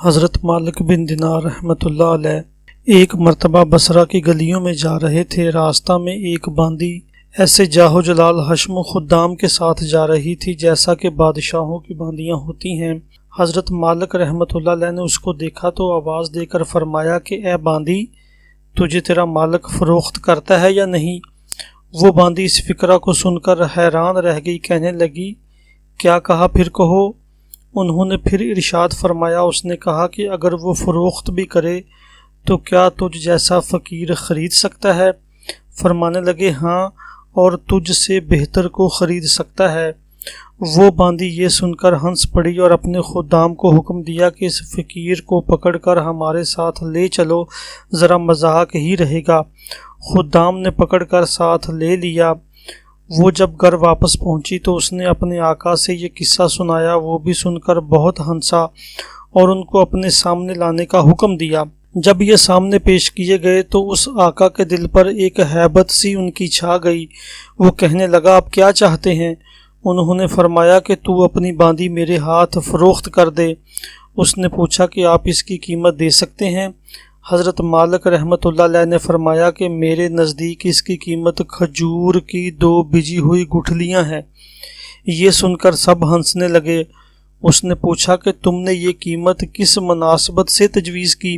حضرت مالک بن دینار رحمۃ اللہ علیہ ایک مرتبہ بصرہ کی گلیوں میں جا رہے تھے۔ راستہ میں ایک باندی ایسے جاہو جلال حشم و خدام کے ساتھ جا رہی تھی جیسا کہ بادشاہوں کی باندیاں ہوتی ہیں۔ حضرت مالک رحمۃ اللہ علیہ نے اس کو دیکھا تو آواز دے کر فرمایا کہ اے باندی، تجھے تیرا مالک فروخت کرتا ہے یا نہیں؟ وہ باندی اس فقرہ کو سن کر حیران رہ گئی، کہنے لگی کیا کہا پھر کہو؟ انہوں نے پھر ارشاد فرمایا، اس نے کہا کہ اگر وہ فروخت بھی کرے تو کیا تجھ جیسا فقیر خرید سکتا ہے؟ فرمانے لگے ہاں، اور تجھ سے بہتر کو خرید سکتا ہے۔ وہ باندی یہ سن کر ہنس پڑی اور اپنے خدام کو حکم دیا کہ اس فقیر کو پکڑ کر ہمارے ساتھ لے چلو، ذرا مذاق ہی رہے گا۔ خدام نے پکڑ کر ساتھ لے لیا۔ وہ جب گھر واپس پہنچی تو اس نے اپنے آقا سے یہ قصہ سنایا۔ وہ بھی سن کر بہت ہنسا اور ان کو اپنے سامنے لانے کا حکم دیا۔ جب یہ سامنے پیش کیے گئے تو اس آقا کے دل پر ایک ہیبت سی ان کی چھا گئی۔ وہ کہنے لگا آپ کیا چاہتے ہیں؟ انہوں نے فرمایا کہ تو اپنی باندی میرے ہاتھ فروخت کر دے۔ اس نے پوچھا کہ آپ اس کی قیمت دے سکتے ہیں؟ حضرت مالک رحمۃ اللہ علیہ نے فرمایا کہ میرے نزدیک اس کی قیمت کھجور کی 2 بجی ہوئی گٹھلیاں ہیں۔ یہ سن کر سب ہنسنے لگے۔ اس نے پوچھا کہ تم نے یہ قیمت کس مناسبت سے تجویز کی؟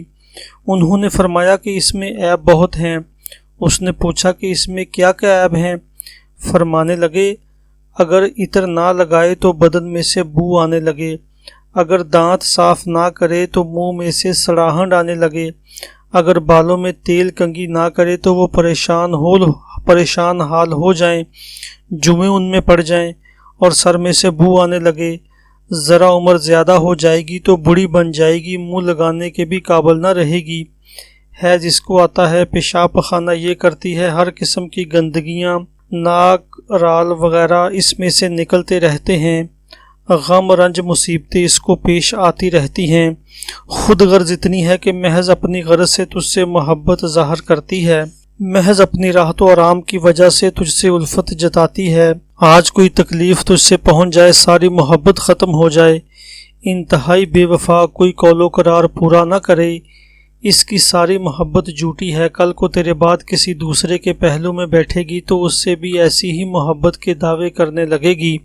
انہوں نے فرمایا کہ اس میں عیب بہت ہیں۔ اس نے پوچھا کہ اس میں کیا کیا عیب ہیں؟ فرمانے لگے اگر عطر نہ لگائے تو بدن میں سے بو آنے لگے، اگر دانت صاف نہ کرے تو منہ میں سے سڑاہٹ آنے لگے، اگر بالوں میں تیل کنگھی نہ کرے تو وہ پریشان حال ہو جائیں، جمعے ان میں پڑ جائیں اور سر میں سے بو آنے لگے، ذرا عمر زیادہ ہو جائے گی تو بڑی بن جائے گی، منہ لگانے کے بھی قابل نہ رہے گی، ہے جس کو آتا ہے پیشاب پخانہ یہ کرتی ہے، ہر قسم کی گندگیاں ناک رال وغیرہ اس میں سے نکلتے رہتے ہیں، غم رنج مصیبتیں اس کو پیش آتی رہتی ہیں، خود غرض اتنی ہے کہ محض اپنی غرض سے تجھ سے محبت ظاہر کرتی ہے، محض اپنی راحت و آرام کی وجہ سے تجھ سے الفت جتاتی ہے، آج کوئی تکلیف تجھ سے پہنچ جائے ساری محبت ختم ہو جائے، انتہائی بے وفا کوئی قول و قرار پورا نہ کرے، اس کی ساری محبت جھوٹی ہے، کل کو تیرے بعد کسی دوسرے کے پہلو میں بیٹھے گی تو اس سے بھی ایسی ہی محبت کے دعوے کرنے لگے گی۔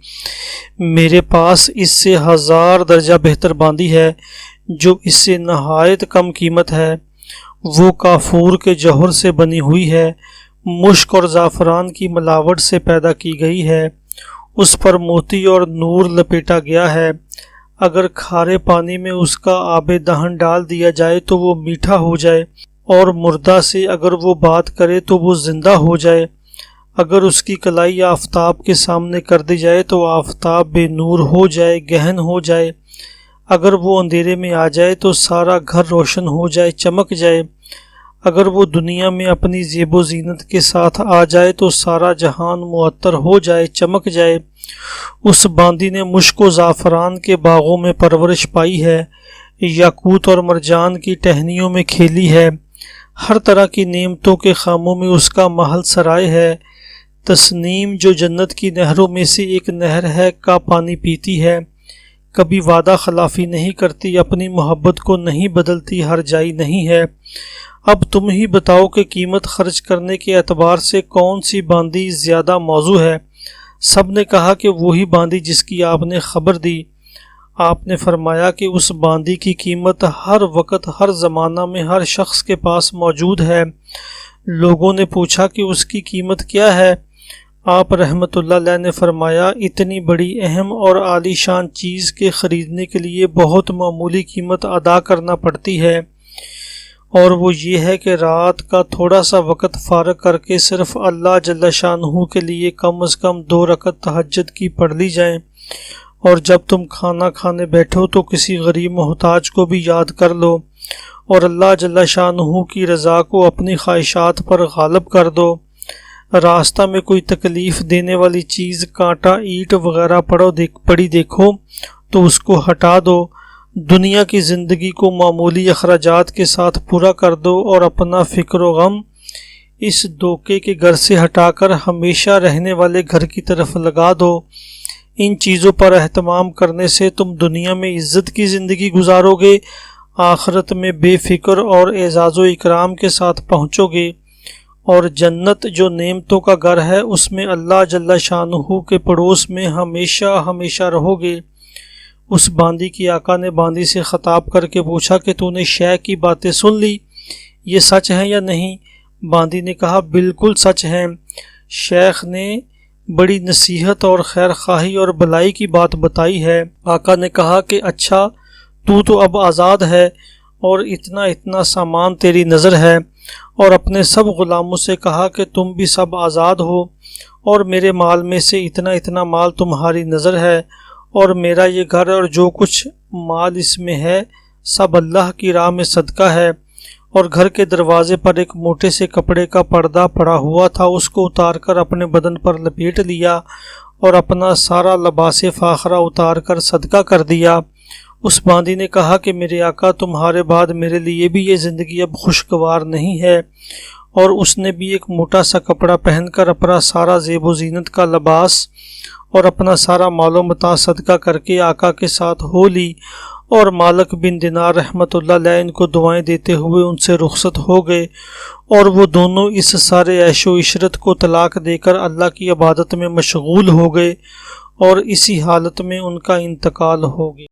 میرے پاس اس سے 1000 درجہ بہتر باندی ہے جو اس سے نہایت کم قیمت ہے، وہ کافور کے جوہر سے بنی ہوئی ہے، مشک اور زعفران کی ملاوٹ سے پیدا کی گئی ہے، اس پر موتی اور نور لپیٹا گیا ہے، اگر کھارے پانی میں اس کا آب دہن ڈال دیا جائے تو وہ میٹھا ہو جائے، اور مردہ سے اگر وہ بات کرے تو وہ زندہ ہو جائے، اگر اس کی کلائی آفتاب کے سامنے کر دی جائے تو آفتاب بے نور ہو جائے، گہن ہو جائے، اگر وہ اندھیرے میں آ جائے تو سارا گھر روشن ہو جائے، چمک جائے، اگر وہ دنیا میں اپنی زیب و زینت کے ساتھ آ جائے تو سارا جہان معطر ہو جائے، چمک جائے۔ اس باندی نے مشک و زعفران کے باغوں میں پرورش پائی ہے، یاقوت اور مرجان کی ٹہنیوں میں کھیلی ہے، ہر طرح کی نعمتوں کے خیموں میں اس کا محل سرائے ہے، تسنیم جو جنت کی نہروں میں سے ایک نہر ہے کا پانی پیتی ہے، کبھی وعدہ خلافی نہیں کرتی، اپنی محبت کو نہیں بدلتی، ہر جائی نہیں ہے۔ اب تم ہی بتاؤ کہ قیمت خرچ کرنے کے اعتبار سے کون سی باندی زیادہ موزوں ہے؟ سب نے کہا کہ وہی باندی جس کی آپ نے خبر دی۔ آپ نے فرمایا کہ اس باندی کی قیمت ہر وقت ہر زمانہ میں ہر شخص کے پاس موجود ہے۔ لوگوں نے پوچھا کہ اس کی قیمت کیا ہے؟ آپ رحمت اللہ علیہ نے فرمایا اتنی بڑی اہم اور عالی شان چیز کے خریدنے کے لیے بہت معمولی قیمت ادا کرنا پڑتی ہے، اور وہ یہ ہے کہ رات کا تھوڑا سا وقت فارغ کر کے صرف اللہ جل شانہ کے لیے کم از کم 2 رکعت تہجد کی پڑھ لی جائیں، اور جب تم کھانا کھانے بیٹھو تو کسی غریب محتاج کو بھی یاد کر لو، اور اللہ جل شانہ کی رضا کو اپنی خواہشات پر غالب کر دو۔ راستہ میں کوئی تکلیف دینے والی چیز، کانٹا، اینٹ وغیرہ پڑی دیکھو تو اس کو ہٹا دو، دنیا کی زندگی کو معمولی اخراجات کے ساتھ پورا کر دو، اور اپنا فکر و غم اس دھوکے کے گھر سے ہٹا کر ہمیشہ رہنے والے گھر کی طرف لگا دو۔ ان چیزوں پر اہتمام کرنے سے تم دنیا میں عزت کی زندگی گزارو گے آخرت میں بے فکر اور اعزاز و اکرام کے ساتھ پہنچو گے، اور جنت جو نعمتوں کا گھر ہے اس میں اللہ جل شانہ کے پڑوس میں ہمیشہ ہمیشہ رہو گے۔ اس باندی کی آقا نے باندی سے خطاب کر کے پوچھا کہ تو نے شیخ کی باتیں سن لی، یہ سچ ہیں یا نہیں؟ باندی نے کہا بالکل سچ ہیں۔ شیخ نے بڑی نصیحت اور خیر خواہی اور بلائی کی بات بتائی ہے۔ آقا نے کہا کہ اچھا تو اب آزاد ہے اور اتنا سامان تیری نظر ہے، اور اپنے سب غلاموں سے کہا کہ تم بھی سب آزاد ہو، اور میرے مال میں سے اتنا مال تمہاری نظر ہے، اور میرا یہ گھر اور جو کچھ مال اس میں ہے سب اللہ کی راہ میں صدقہ ہے۔ اور گھر کے دروازے پر ایک موٹے سے کپڑے کا پردہ پڑا ہوا تھا، اس کو اتار کر اپنے بدن پر لپیٹ لیا اور اپنا سارا لباس فاخرہ اتار کر صدقہ کر دیا۔ اس باندی نے کہا کہ میرے آقا تمہارے بعد میرے لیے بھی یہ زندگی اب خوشگوار نہیں ہے، اور اس نے بھی ایک موٹا سا کپڑا پہن کر اپنا سارا زیب و زینت کا لباس اور اپنا سارا مال و متاع صدقہ کر کے آقا کے ساتھ ہو لی، اور مالک بن دینار رحمۃ اللہ علیہ ان کو دعائیں دیتے ہوئے ان سے رخصت ہو گئے، اور وہ دونوں اس سارے عیش و عشرت کو طلاق دے کر اللہ کی عبادت میں مشغول ہو گئے، اور اسی حالت میں ان کا انتقال ہو گیا۔